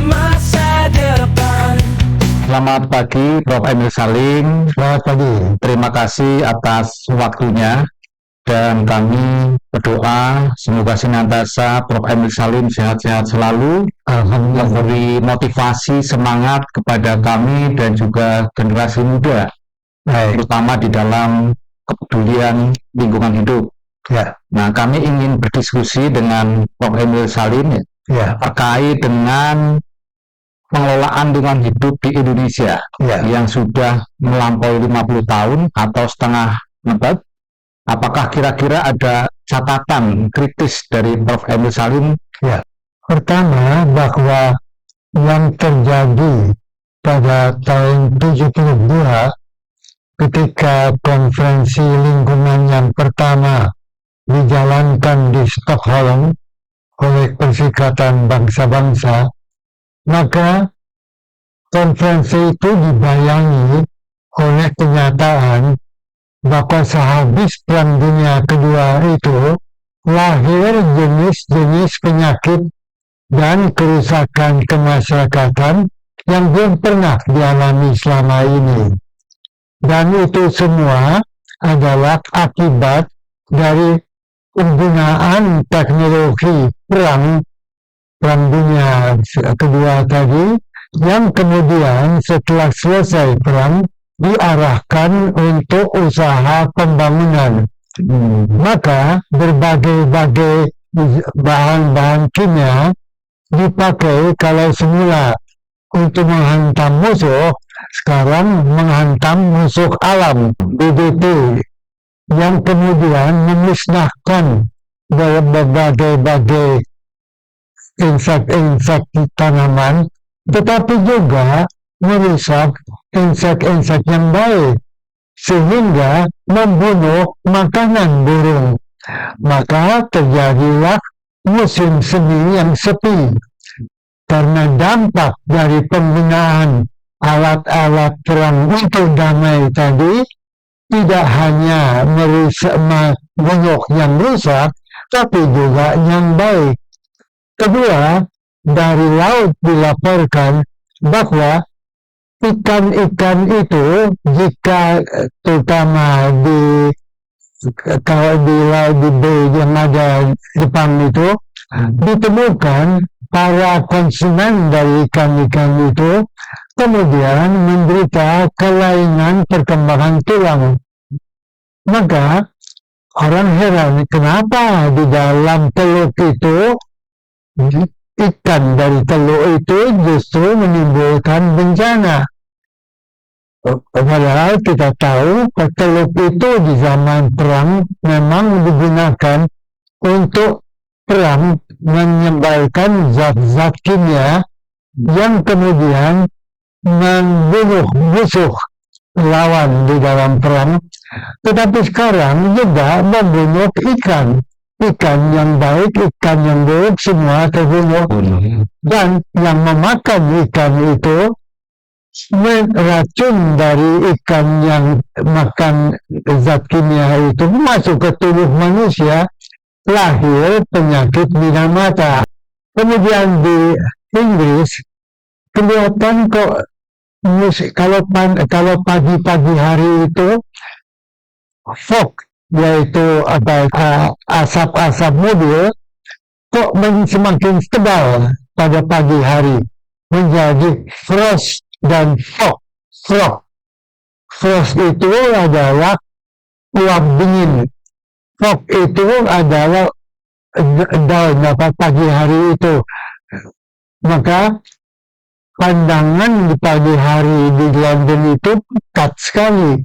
masa depan. Selamat pagi Prof. Emil Salim. Selamat pagi. Terima kasih atas waktunya dan kami berdoa semoga senantiasa Prof. Emil Salim sehat-sehat selalu, memberi motivasi semangat kepada kami dan juga generasi muda, terutama di dalam kepedulian lingkungan hidup. Ya. Nah, kami ingin berdiskusi dengan Prof. Emil Salim terkait dengan pengelolaan lingkungan hidup di Indonesia yang sudah melampaui 50 tahun atau setengah abad. Apakah kira-kira ada catatan kritis dari Prof. Emil Salim? Ya. Pertama, bahwa yang terjadi pada tahun 72 ketika konferensi lingkungan yang pertama dijalankan di Stockholm oleh Perserikatan Bangsa-Bangsa, maka konferensi itu dibayangi oleh kenyataan bahwa sehabis Perang Dunia Kedua itu lahir jenis-jenis penyakit dan kerusakan kemasyarakatan yang belum pernah dialami selama ini. Dan itu semua adalah akibat dari penggunaan teknologi perang dunia kedua tadi, yang kemudian setelah selesai perang diarahkan untuk usaha pembangunan. Maka berbagai-bagai bahan-bahan kimia dipakai kalau semula untuk menghantam musuh, sekarang menghantam musuh alam, DDT, yang kemudian memusnahkan berbagai-bagai insek-insek di tanaman, tetapi juga merusak insek-insek yang baik, sehingga membunuh makanan burung. Maka terjadilah musim semi yang sepi, karena dampak dari penggunaan alat-alat perang untuk damai tadi tidak hanya merusak membunuh yang rusak, tapi juga yang baik. Kedua, dari laut dilaporkan bahwa ikan-ikan itu, jika terutama di laut di bay yang ada Jepang itu, ditemukan para konsumen dari ikan-ikan itu kemudian menderita kelainan perkembangan tulang. Maka orang heran, kenapa di dalam teluk itu ikan dari teluk itu justru menimbulkan bencana. Padahal kita tahu teluk itu di zaman perang memang digunakan untuk perang, menyebarkan zat-zat kimia yang kemudian membunuh musuh lawan di dalam perang. Tetapi sekarang juga membunuh ikan yang baik, ikan yang buruk, semua terbunuh. Dan yang memakan ikan itu, racun dari ikan yang makan zat kimia itu masuk ke tubuh manusia, lahir penyakit bina mata. Kemudian di Inggris kelihatan kok kalau pagi-pagi hari itu fog, yaitu asap-asap mobil, kok semakin tebal pada pagi hari, menjadi frost dan fog. Frost itu adalah uap dingin, fog itu adalah daun pagi hari itu. Maka pandangan di pagi hari di London itu pekat sekali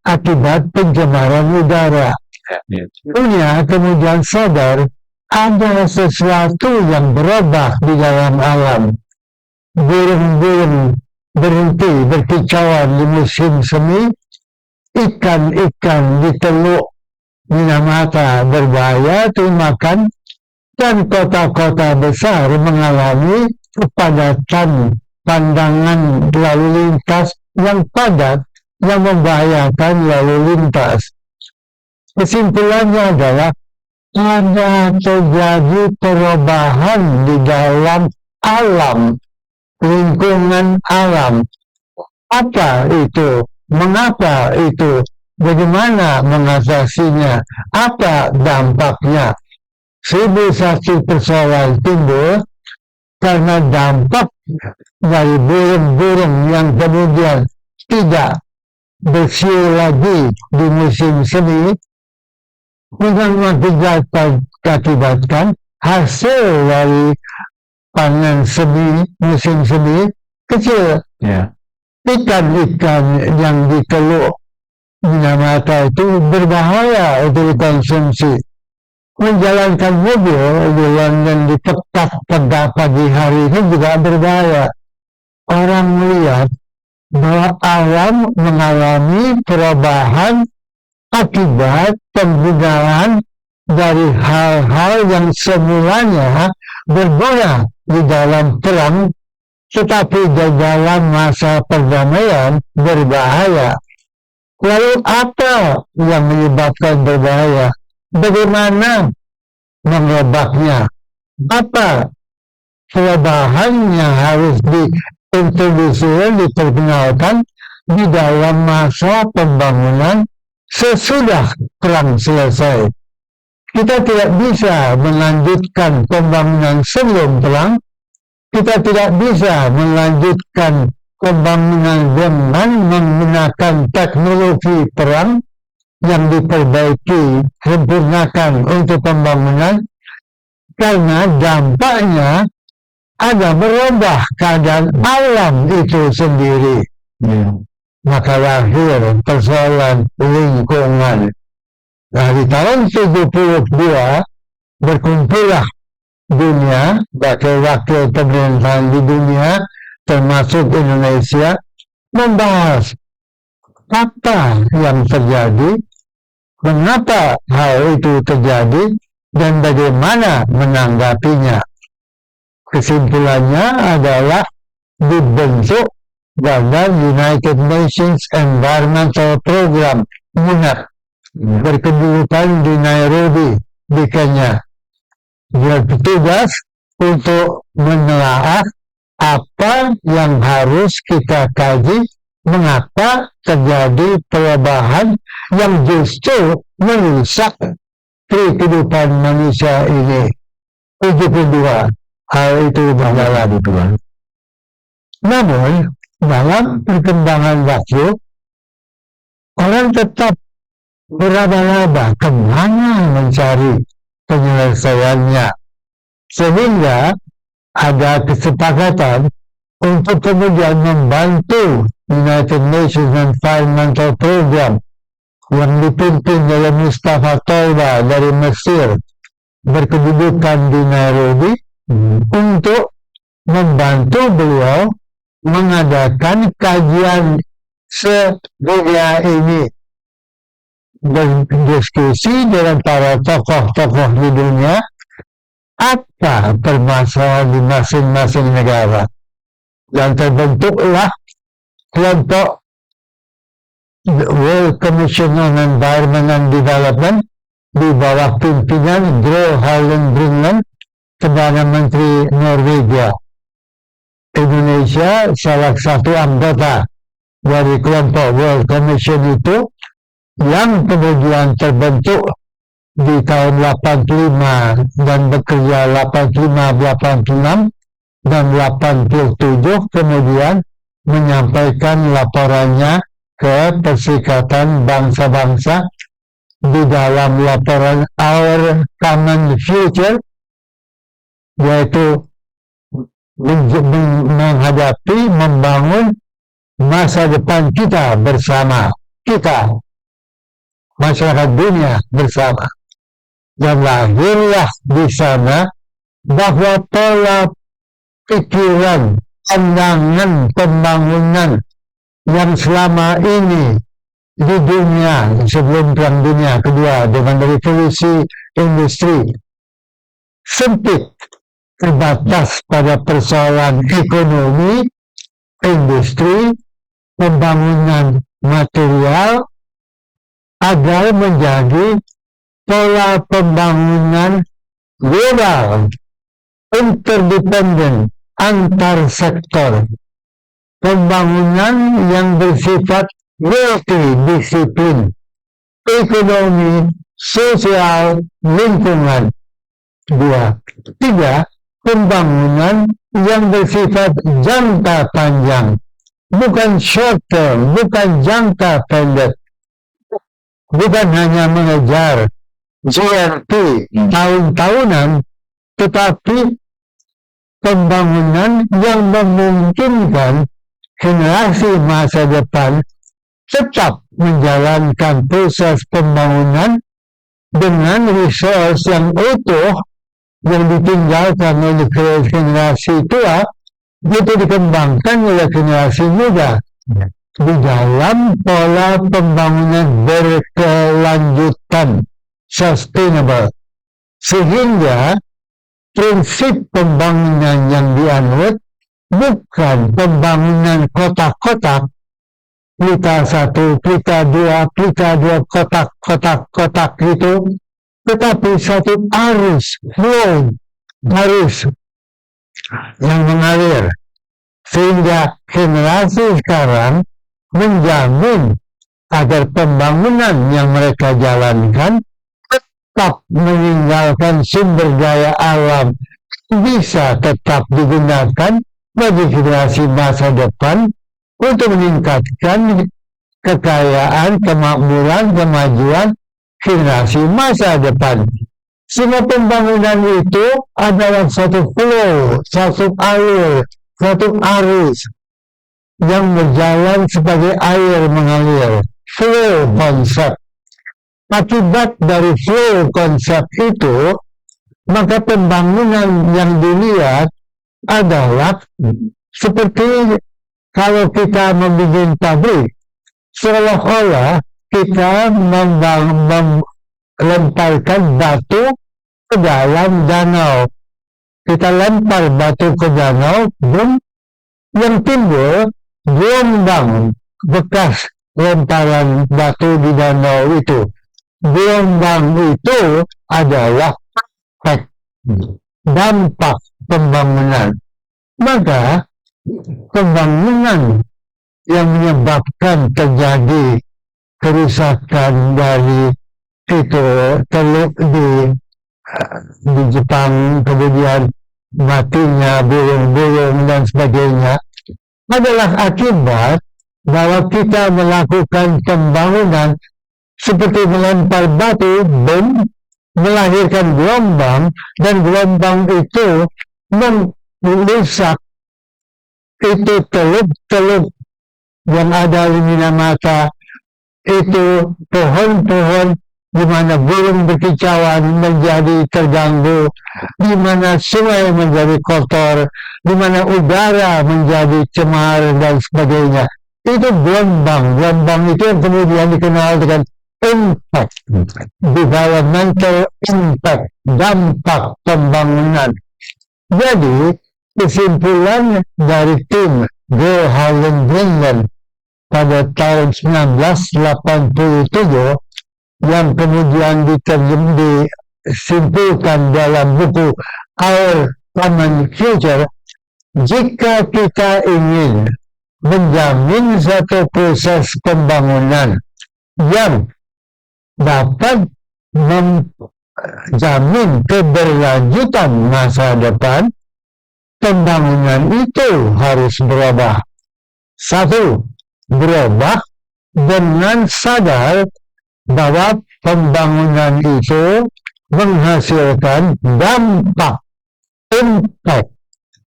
akibat pencemaran udara. Dunia kemudian sadar ada sesuatu yang berubah di dalam alam. Burung-burung berhenti berkicauan di musim semi, ikan-ikan di teluk Minamata berbahaya dimakan, dan kota-kota besar mengalami kepadatan pandangan lalu lintas yang padat yang membahayakan lalu lintas. Kesimpulannya adalah ada terjadi perubahan di dalam alam lingkungan alam. Apa itu? Mengapa itu? Bagaimana mengatasinya? Apa dampaknya? 1001 persoalan timbul karena dampak dari burung-burung yang kemudian tidak bersiul lagi di musim semi, mengakibatkan hasil dari panen semi, musim semi kecil. Ya. Ikan-ikan yang dikeluk Minamata itu berbahaya untuk dikonsumsi. Menjalankan mobil di London di pekat pagi hari ini juga berbahaya. Orang melihat bahwa alam mengalami perubahan akibat penggunaan dari hal-hal yang semulanya berguna di dalam perang, tetapi di dalam masa perdamaian berbahaya. Lalu apa yang menyebabkan berbahaya? Bagaimana mengobaknya? Apa perubahan yang harus diintroduksi, diperkenalkan di dalam masa pembangunan sesudah perang selesai? Kita tidak bisa melanjutkan pembangunan sebelum perang. Kita tidak bisa melanjutkan pembangunan dengan menggunakan teknologi perang yang diperbaiki, sempurnakan untuk pembangunan, karena dampaknya ada merubah keadaan alam itu sendiri. Maka lahir persoalan lingkungan. Nah, di tahun 72 berkumpullah dunia, wakil-wakil pemerintahan di dunia, termasuk Indonesia, membahas apa yang terjadi, mengapa hal itu terjadi, dan bagaimana menanggapinya. Kesimpulannya adalah dibentuk Badan United Nations Environmental Program (UNEP) berkedudukan di Nairobi, di Kenya. Dia bertugas untuk menelaah apa yang harus kita kaji, mengapa terjadi perubahan yang justru merusak kehidupan manusia ini. 72 hal itu berjalan. Namun dalam perkembangan waktu, orang tetap beraba-raba kemana mencari penyelesaiannya, sehingga ada kesepakatan untuk kemudian membantu United Nations Environmental Program yang dipimpin oleh Mustafa Tolba dari Mesir, berkedudukan di Nairobi, untuk membantu beliau mengadakan kajian sedunia ini, berdiskusi dengan para tokoh-tokoh di dunia apa permasalahan di masing-masing negara, dan terbentuklah kelompok World Commission on Environment and Development di bawah pimpinan Gro Harlem Brundtland, Perdana Menteri Norwegia. Indonesia salah satu anggota dari kelompok World Commission itu, yang kemudian terbentuk di tahun 85 dan bekerja 85, 86 dan 87, kemudian menyampaikan laporannya ke Perserikatan Bangsa-Bangsa di dalam laporan Our Common Future, yaitu menghadapi, membangun masa depan kita bersama, kita masyarakat dunia bersama. Dan lahirlah di sana bahwa pola pikiran, pandangan pembangunan yang selama ini di dunia sebelum Perang Dunia Kedua dengan revolusi industri sempit, terbatas pada persoalan ekonomi, industri, pembangunan material, agar menjadi pola pembangunan global, interdependent, antar sektor. Pembangunan yang bersifat multidisiplin, ekonomi, sosial, lingkungan. 2. 3. Pembangunan yang bersifat jangka panjang, bukan short term, bukan jangka pendek. Bukan hanya mengejar GRP tahun-tahunan, tetapi pembangunan yang memungkinkan generasi masa depan tetap menjalankan proses pembangunan dengan resource yang utuh yang ditinggalkan oleh generasi tua, itu dikembangkan oleh generasi muda di dalam pola pembangunan berkelanjutan, sustainable, sehingga prinsip pembangunan yang dianut bukan pembangunan kotak-kotak, pelita 1, pelita 2, pelita 2, kotak-kotak itu, tetapi satu arus, flow, arus yang mengalir, sehingga generasi sekarang menjamin agar pembangunan yang mereka jalankan tetap meninggalkan sumber daya alam bisa tetap digunakan bagi generasi masa depan untuk meningkatkan kekayaan, kemakmuran, kemajuan generasi masa depan. Semua pembangunan itu adalah satu flow, satu alur, satu arus yang berjalan sebagai air mengalir. Flow konsep. Akibat dari flow konsep itu, maka pembangunan yang dilihat adalah seperti kalau kita membuat pabrik, seolah-olah kita melemparkan batu ke dalam danau. Kita lempar batu ke danau, boom, yang timbul gelombang bekas lemparan batu di danau itu. Gelombang itu adalah dampak pembangunan. Maka pembangunan yang menyebabkan terjadi kerusakan dari itu teluk di Jepang, kemudian matinya burung-burung dan sebagainya, adalah akibat bahwa kita melakukan pembangunan seperti melempar batu, bom, melahirkan gelombang, dan gelombang itu merusak itu teluk-teluk yang ada di Minamata, itu pohon-pohon di mana burung berkicauan menjadi terganggu, di mana sungai menjadi kotor, di mana udara menjadi cemar dan sebagainya. Itu gelombang itu yang kemudian dikenal dengan impact, developmental impact, dampak pembangunan. Jadi kesimpulan dari tim Go Holland Greenland pada tahun 1987 yang kemudian disimpulkan dalam buku Our Common Future, jika kita ingin menjamin satu proses pembangunan yang dapat menjamin keberlanjutan masa depan, pembangunan itu harus berubah. 1. Berubah dengan sadar bahwa pembangunan itu menghasilkan dampak, impact.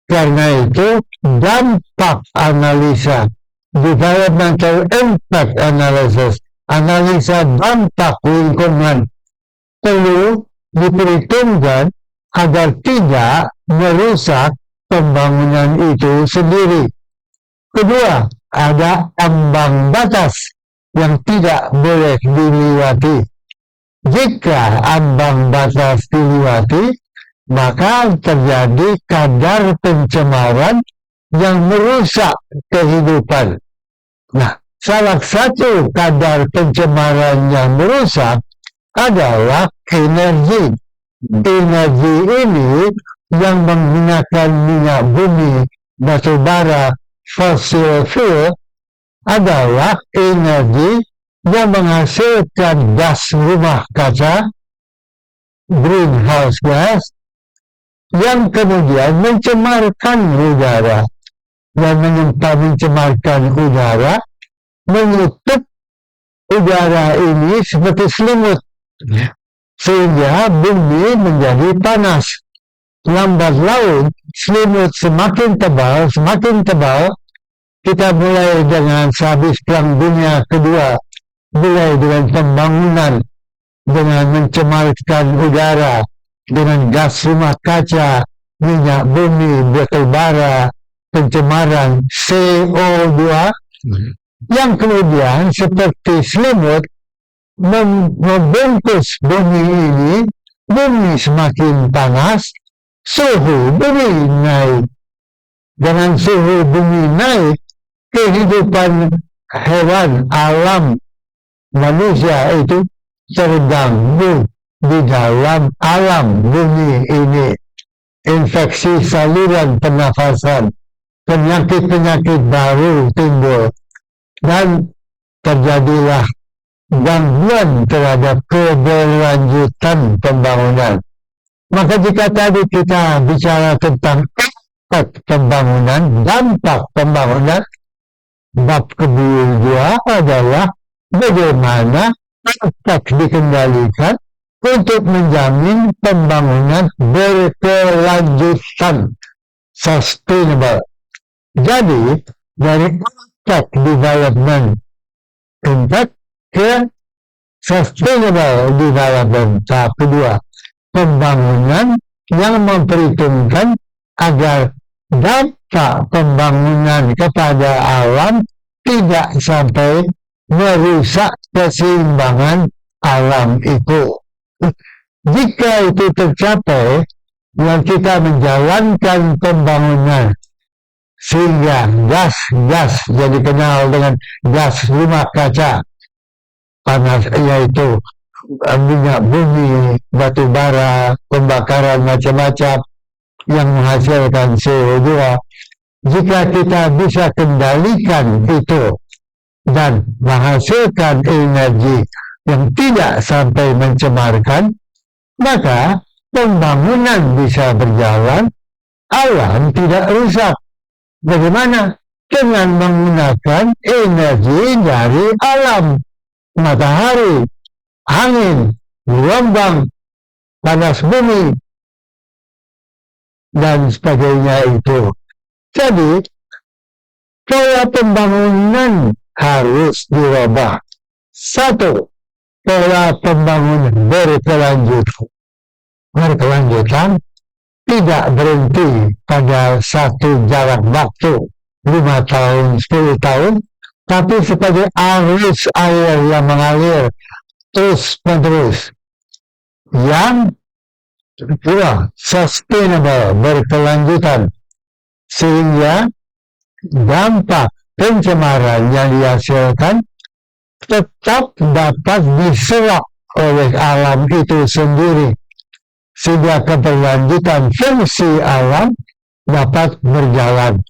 Karena itu dampak analisa, developmental impact analysis, analisa dampak lingkungan perlu diperhitungkan agar tidak merusak pembangunan itu sendiri. Kedua, ada ambang batas yang tidak boleh dilewati. Jika ambang batas dilewati, maka terjadi kadar pencemaran yang merusak kehidupan. Nah, salah satu kadar pencemaran yang merusak adalah energi. Energi ini yang menggunakan minyak bumi, batu bara, fossil fuel adalah energi yang menghasilkan gas rumah kaca, greenhouse gas, yang kemudian mencemarkan udara dan mencemarkan udara, menutup udara ini seperti selimut sehingga bumi menjadi panas. Lambat laun selimut semakin tebal, kita mulai dengan sehabis Perang Dunia Kedua, mulai dengan pembangunan, dengan mencemarkan udara, dengan gas rumah kaca, minyak bumi, batu bara, pencemaran CO2, yang kemudian seperti selimut membungkus bumi ini. Bumi semakin panas, suhu bumi naik. Dengan suhu bumi naik, kehidupan hewan, alam, manusia itu terganggu di dalam alam bumi ini. Infeksi saluran pernafasan, penyakit-penyakit baru timbul, dan terjadilah gangguan terhadap keberlanjutan pembangunan. Maka jika tadi kita bicara tentang dampak pembangunan, bab kedua adalah bagaimana dampak dikendalikan untuk menjamin pembangunan berkelanjutan, sustainable. Jadi dari impact development ke sustainable development, tahap kedua, pembangunan yang memperhitungkan agar dampak pembangunan kepada alam tidak sampai merusak keseimbangan alam itu. Jika itu tercapai, yang kita menjalankan pembangunan sehingga gas jadi kenal dengan gas rumah kaca panas, yaitu minyak bumi, batu bara, pembakaran macam-macam yang menghasilkan CO2. Jika kita bisa kendalikan itu dan menghasilkan energi yang tidak sampai mencemarkan, maka pembangunan bisa berjalan, alam tidak rusak. Bagaimana? Dengan menggunakan energi dari alam, matahari, angin, gelombang, panas bumi, dan sebagainya itu. Jadi, pola pembangunan harus dirubah. Satu, pola pembangunan berkelanjutan tidak berhenti pada satu jarak waktu 5 tahun, 10 tahun, tapi sebagai arus air yang mengalir terus-menerus, yang kedua, sustainable, berkelanjutan, sehingga dampak pencemaran yang dihasilkan tetap dapat diserap oleh alam itu sendiri, sehingga keberlanjutan fungsi alam dapat berjalan.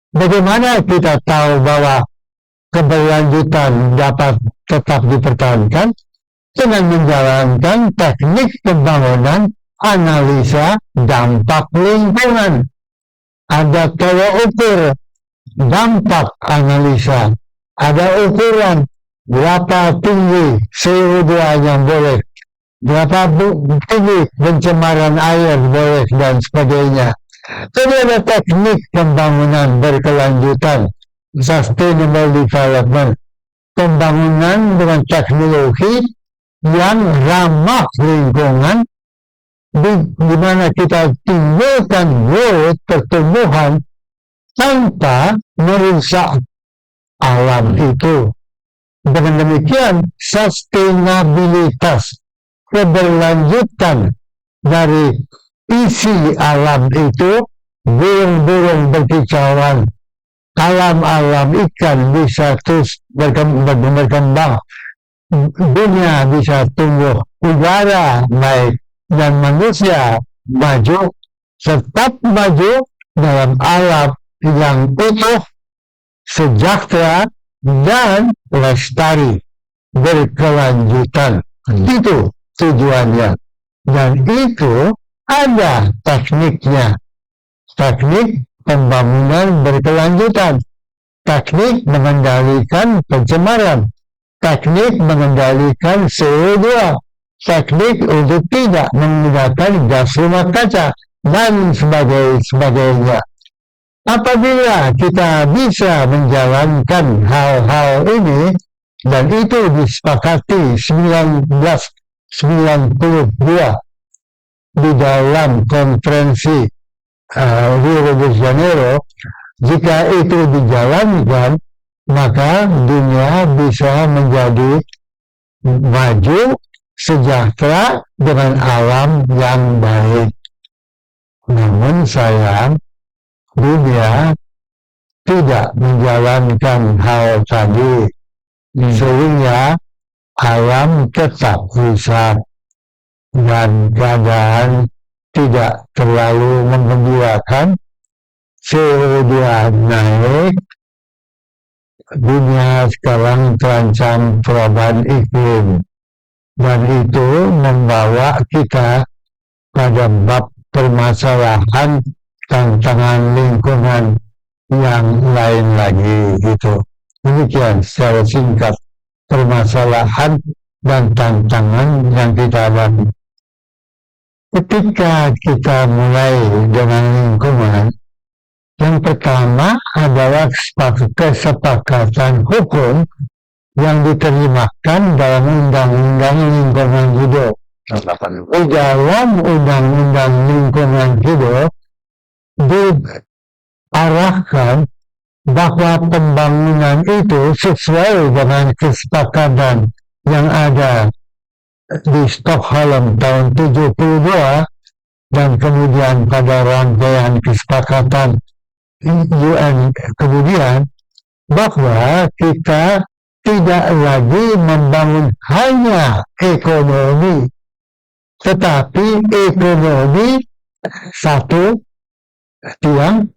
Bagaimana kita tahu bahwa keberlanjutan dapat tetap dipertahankan? Dengan menjalankan teknik pembangunan analisa dampak lingkungan. Ada tolak ukur dampak analisa, ada ukuran berapa tinggi CO2 yang boleh, berapa tinggi pencemaran air boleh, dan sebagainya. Jadi ada teknik pembangunan berkelanjutan, sustainable development, pembangunan dengan teknologi yang ramah lingkungan, di mana kita tinggalkan growth, pertumbuhan, tanpa merusak alam itu. Dengan demikian, sustainabilitas, keberlanjutan dari isi alam itu, burung-burung berkicauan, alam-alam ikan bisa terus berkembang, dunia bisa tumbuh, udara naik, dan manusia maju tetap maju dalam alam yang utuh, sejahtera, dan lestari, berkelanjutan. Itu tujuannya. Dan itu ada tekniknya. Teknik pembangunan berkelanjutan. Teknik mengendalikan pencemaran. Teknik mengendalikan CO2. Teknik untuk tidak menggunakan gas rumah kaca. Dan sebagainya. Apabila kita bisa menjalankan hal-hal ini, dan itu disepakati 1992 di dalam konferensi Rio de Janeiro, jika itu dijalankan, maka dunia bisa menjadi maju, sejahtera dengan alam yang baik. Namun sayang, dunia tidak menjalankan hal tadi, sehingga alam tetap rusak dan keadaan tidak terlalu menggembirakan. CO2 naik, dunia sekarang terancam perubahan iklim, dan itu membawa kita pada bab permasalahan tantangan lingkungan yang lain lagi gitu. Demikian secara singkat permasalahan dan tantangan yang kita hadapi. Ketika kita mulai dengan lingkungan, yang pertama adalah kesepakatan hukum yang diterjemahkan dalam Undang-Undang Lingkungan Hidup. Di dalam Undang-Undang Lingkungan Hidup diarahkan bahwa pembangunan itu sesuai dengan kesepakatan yang ada di Stockholm tahun 72 dan kemudian pada rangkaian kesepakatan UN kemudian, bahwa kita tidak lagi membangun hanya ekonomi, tetapi ekonomi satu tiang,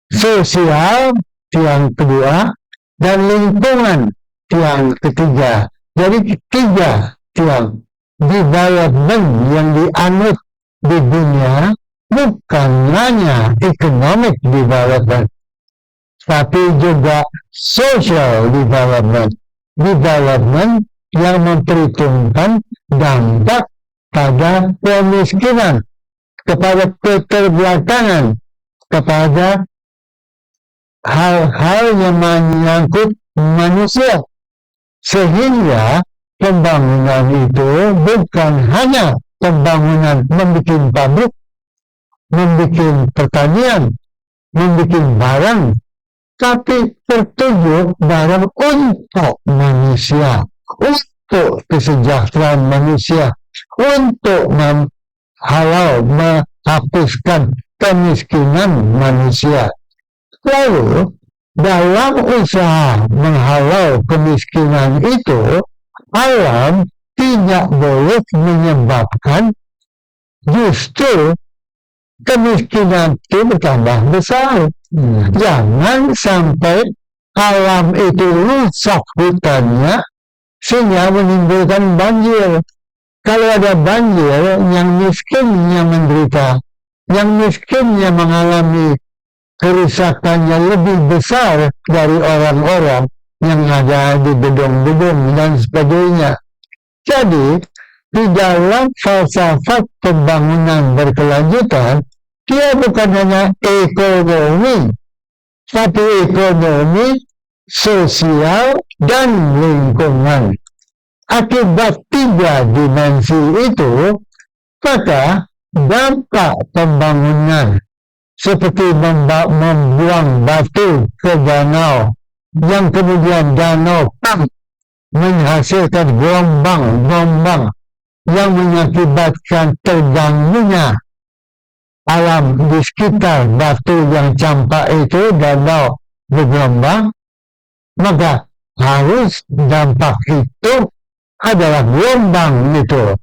sosial tiang kedua, dan lingkungan tiang ketiga. Jadi 3 tiang development yang dianut di dunia bukan hanya economic development, tapi juga social development, development yang memperhitungkan dampak pada kemiskinan, kepada keterbelakangan, kepada hal-hal yang menyangkut manusia. Sehingga pembangunan itu bukan hanya pembangunan membuat pabrik, membuat pertanian, membuat barang, tapi tertuju barang untuk manusia, untuk kesejahteraan manusia, untuk menghapuskan kemiskinan manusia. Lalu, dalam usaha menghalau kemiskinan itu, alam tidak boleh menyebabkan justru kemiskinan itu bertambah besar. Jangan sampai alam itu rusak hutannya sehingga menimbulkan banjir. Kalau ada banjir, yang miskin yang menderita, yang miskin yang mengalami kerusakannya lebih besar dari orang-orang yang ada di gedung-gedung dan sebagainya. Jadi, di dalam falsafat pembangunan berkelanjutan, dia bukan hanya ekonomi, tapi ekonomi, sosial, dan lingkungan. Akibat 3 dimensi itu, maka dampak pembangunan seperti membuang batu ke danau, yang kemudian danau menghasilkan gelombang-gelombang yang mengakibatkan terganggunya alam di sekitar batu yang campak itu, danau bergelombang, maka harus dampak itu adalah gelombang itu.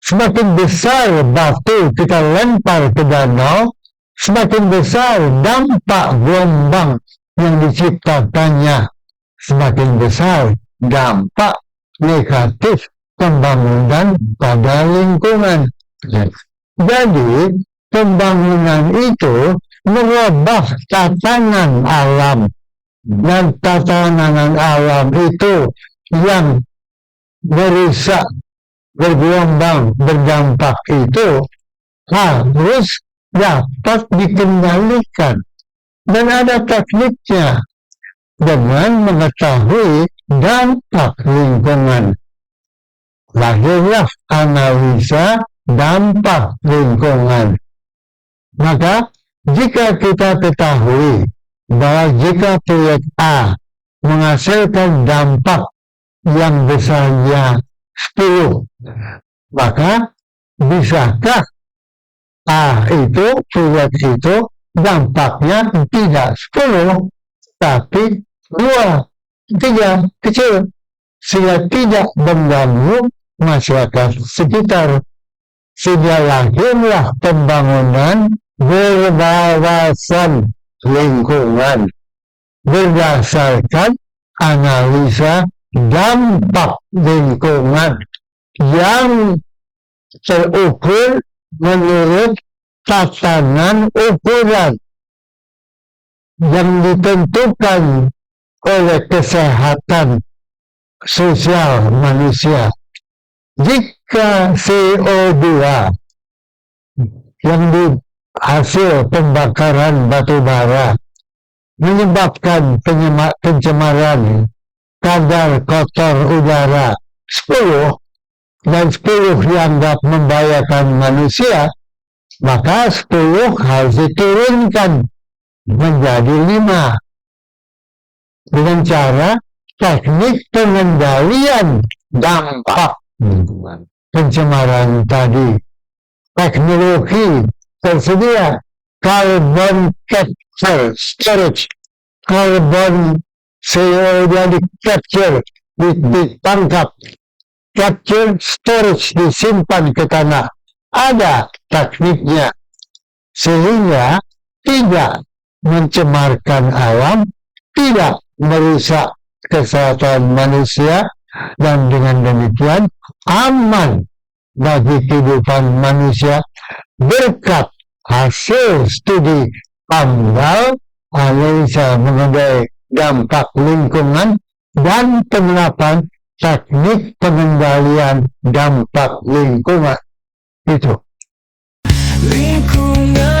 Semakin besar batu kita lempar ke danau, semakin besar dampak gelombang yang diciptakannya, semakin besar dampak negatif pembangunan pada lingkungan. Jadi, pembangunan itu mengubah tatanan alam. Dan tatanan alam itu yang merusak, bergelombang, berdampak itu harus dapat dikendalikan. Dan ada tekniknya dengan mengetahui dampak lingkungan. Lahirlah analisa dampak lingkungan. Maka jika kita ketahui bahwa jika proyek A menghasilkan dampak yang besarnya 10, maka bisakah A itu, proyek itu dampaknya tidak 10, tapi 2, 3 kecil, sehingga tidak mengganggu masyarakat sekitar. Sehingga lahirlah pembangunan berwawasan lingkungan berdasarkan analisa dampak lingkungan yang terukur menurut tatanan ukuran yang ditentukan oleh kesehatan sosial manusia. Jika CO2 yang hasil pembakaran batu bara menyebabkan pencemaran kadar kotor udara 10 dan 10 dianggap membahayakan manusia, maka 10 harus diturunkan menjadi 5 dengan cara teknik pengendalian dampak pencemaran tadi. Teknologi tersedia, carbon capture storage, carbon CO2 di capture, ditangkap, capture storage, disimpan ke tanah. Ada tekniknya sehingga tidak mencemarkan alam, tidak merusak kesehatan manusia, dan dengan demikian aman bagi kehidupan manusia berkat hasil studi AMDAL, analisa mengenai dampak lingkungan dan penerapan teknik pengendalian dampak lingkungan. Itu. Lingkungan